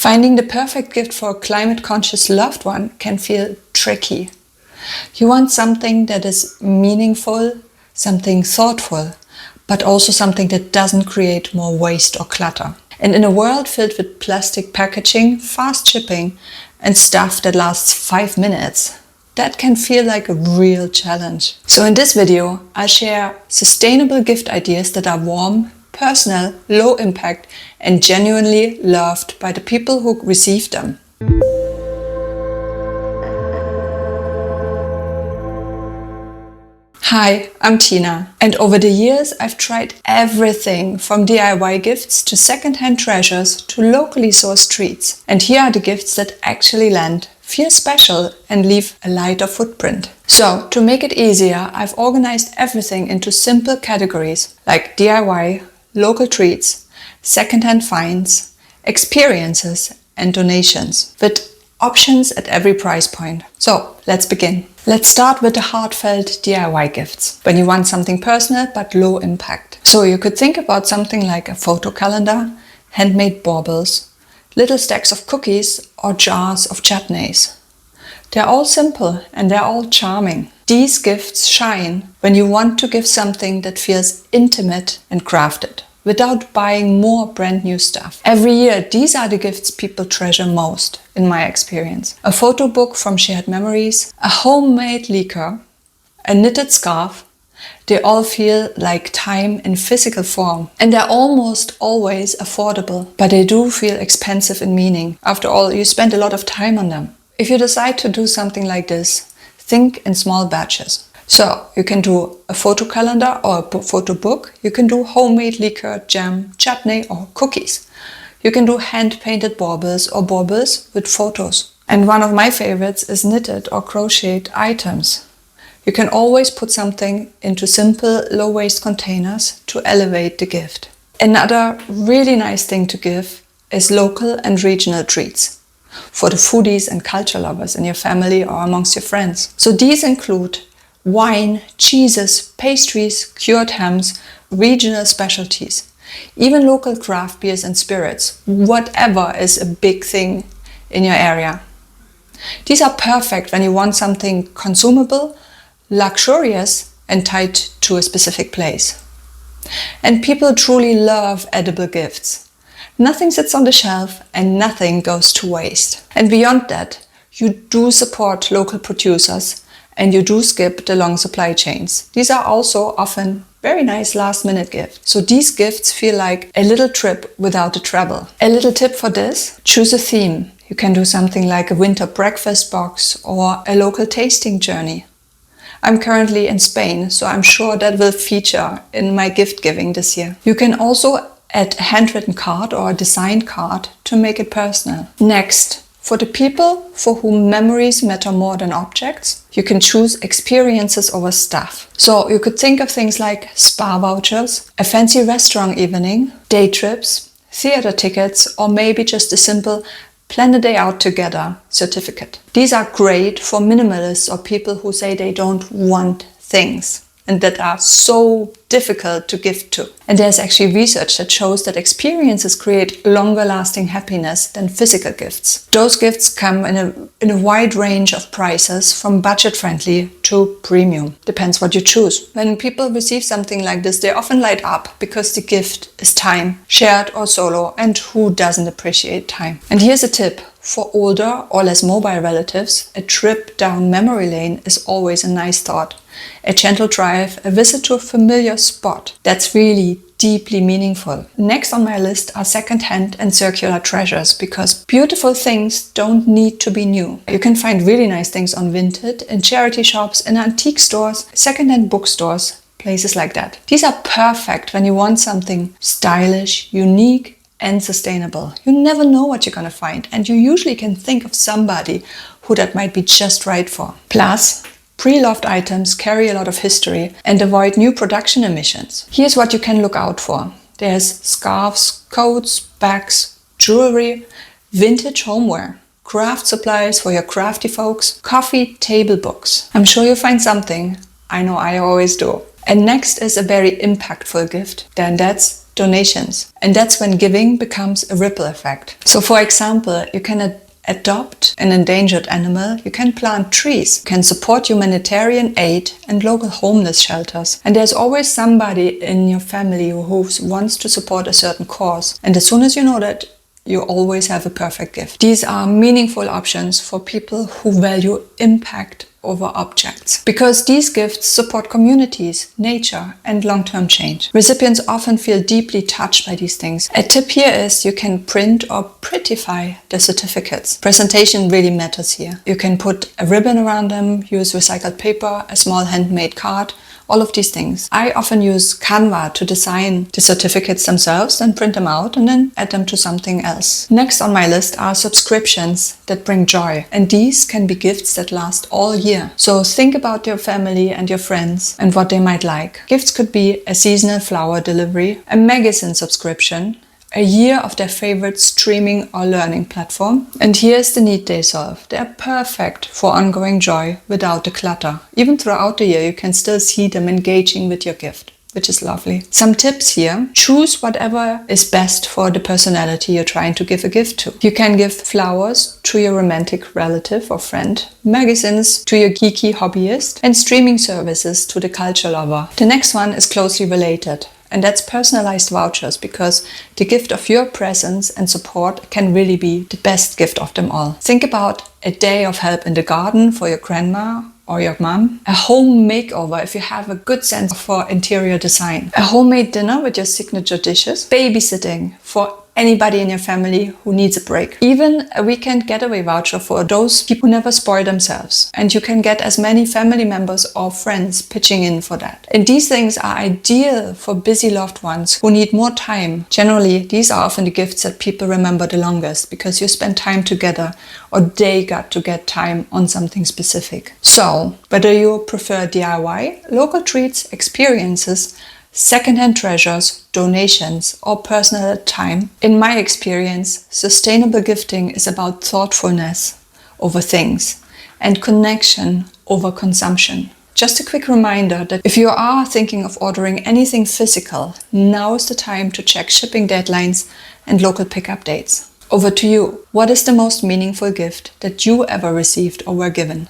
Finding the perfect gift for a climate-conscious loved one can feel tricky. You want something that is meaningful, something thoughtful, but also something that doesn't create more waste or clutter. And in a world filled with plastic packaging, fast shipping, and stuff that lasts 5 minutes, that can feel like a real challenge. So in this video, I'll share sustainable gift ideas that are warm, personal, low impact, and genuinely loved by the people who receive them. Hi, I'm Tina, and over the years I've tried everything from DIY gifts to secondhand treasures to locally sourced treats. And here are the gifts that actually land, feel special, and leave a lighter footprint. So, to make it easier, I've organized everything into simple categories like DIY, local treats, secondhand finds, experiences, and donations, with options at every price point. So, let's begin. Let's start with the heartfelt DIY gifts, when you want something personal but low impact. So you could think about something like a photo calendar, handmade baubles, little stacks of cookies, or jars of chutneys. They're all simple and they're all charming. These gifts shine when you want to give something that feels intimate and crafted, without buying more brand new stuff. Every year, these are the gifts people treasure most, in my experience. A photo book from shared memories, a homemade liqueur, a knitted scarf. They all feel like time in physical form. And they're almost always affordable, but they do feel expensive in meaning. After all, you spend a lot of time on them. If you decide to do something like this, think in small batches. So, you can do a photo calendar or a photo book. You can do homemade liqueur, jam, chutney, or cookies. You can do hand-painted baubles or baubles with photos. And one of my favorites is knitted or crocheted items. You can always put something into simple, low-waste containers to elevate the gift. Another really nice thing to give is local and regional treats for the foodies and culture lovers in your family or amongst your friends. So these include wine, cheeses, pastries, cured hams, regional specialties, even local craft beers and spirits, whatever is a big thing in your area. These are perfect when you want something consumable, luxurious, and tied to a specific place. And people truly love edible gifts. Nothing sits on the shelf and nothing goes to waste. And beyond that, you do support local producers and you do skip the long supply chains. These are also often very nice last-minute gifts. So these gifts feel like a little trip without the travel. A little tip for this: choose a theme. You can do something like a winter breakfast box or a local tasting journey. I'm currently in Spain, so I'm sure that will feature in my gift giving this year. You can also add a handwritten card or a designed card to make it personal. Next, for the people for whom memories matter more than objects, you can choose experiences over stuff. So you could think of things like spa vouchers, a fancy restaurant evening, day trips, theater tickets, or maybe just a simple plan a day out together certificate. These are great for minimalists or people who say they don't want things and that are so difficult to give to. And there's actually research that shows that experiences create longer lasting happiness than physical gifts. Those gifts come in a wide range of prices, from budget friendly to premium. Depends what you choose. When people receive something like this, they often light up because the gift is time, shared or solo, and who doesn't appreciate time? And here's a tip. For older or less mobile relatives, a trip down memory lane is always a nice thought. A gentle drive, a visit to a familiar spot. That's really deeply meaningful. Next on my list are secondhand and circular treasures, because beautiful things don't need to be new. You can find really nice things on Vinted, in charity shops, in antique stores, secondhand bookstores, places like that. These are perfect when you want something stylish, unique, and sustainable. You never know what you're gonna find, and you usually can think of somebody who that might be just right for. Plus, pre-loved items carry a lot of history and avoid new production emissions. Here's what you can look out for. There's scarves, coats, bags, jewelry, vintage homeware, craft supplies for your crafty folks, coffee table books. I'm sure you'll find something. I know I always do. And next is a very impactful gift, then that's donations. And that's when giving becomes a ripple effect. So for example, you can adopt an endangered animal, you can plant trees, you can support humanitarian aid and local homeless shelters. And there's always somebody in your family who wants to support a certain cause. And as soon as you know that, you always have a perfect gift. These are meaningful options for people who value impact over objects, because these gifts support communities, nature, and long-term change. Recipients often feel deeply touched by these things. A tip here is you can print or prettify the certificates. Presentation really matters here. You can put a ribbon around them, use recycled paper, a small handmade card, all of these things. I often use Canva to design the certificates themselves, then print them out and then add them to something else. Next on my list are subscriptions that bring joy. And these can be gifts that last all year. So think about your family and your friends and what they might like. Gifts could be a seasonal flower delivery, a magazine subscription, a year of their favorite streaming or learning platform. And here's the need they solve. They're perfect for ongoing joy without the clutter. Even throughout the year, you can still see them engaging with your gift, which is lovely. Some tips here. Choose whatever is best for the personality you're trying to give a gift to. You can give flowers to your romantic relative or friend, magazines to your geeky hobbyist, and streaming services to the culture lover. The next one is closely related. And that's personalized vouchers, because the gift of your presence and support can really be the best gift of them all. Think about a day of help in the garden for your grandma or your mom, a home makeover if you have a good sense for interior design, a homemade dinner with your signature dishes, babysitting for anybody in your family who needs a break. Even a weekend getaway voucher for those people who never spoil themselves. And you can get as many family members or friends pitching in for that. And these things are ideal for busy loved ones who need more time. Generally, these are often the gifts that people remember the longest, because you spend time together or they got to get time on something specific. So, whether you prefer DIY, local treats, experiences, secondhand treasures, donations, or personal time, in my experience, sustainable gifting is about thoughtfulness over things and connection over consumption. Just a quick reminder that if you are thinking of ordering anything physical, now is the time to check shipping deadlines and local pickup dates. Over to you. What is the most meaningful gift that you ever received or were given?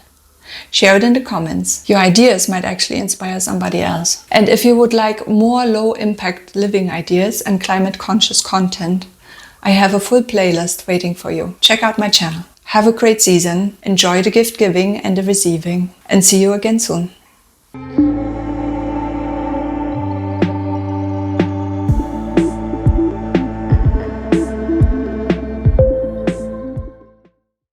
Share it in the comments. Your ideas might actually inspire somebody else. And if you would like more low-impact living ideas and climate-conscious content, I have a full playlist waiting for you. Check out my channel. Have a great season, enjoy the gift giving and the receiving, and see you again soon.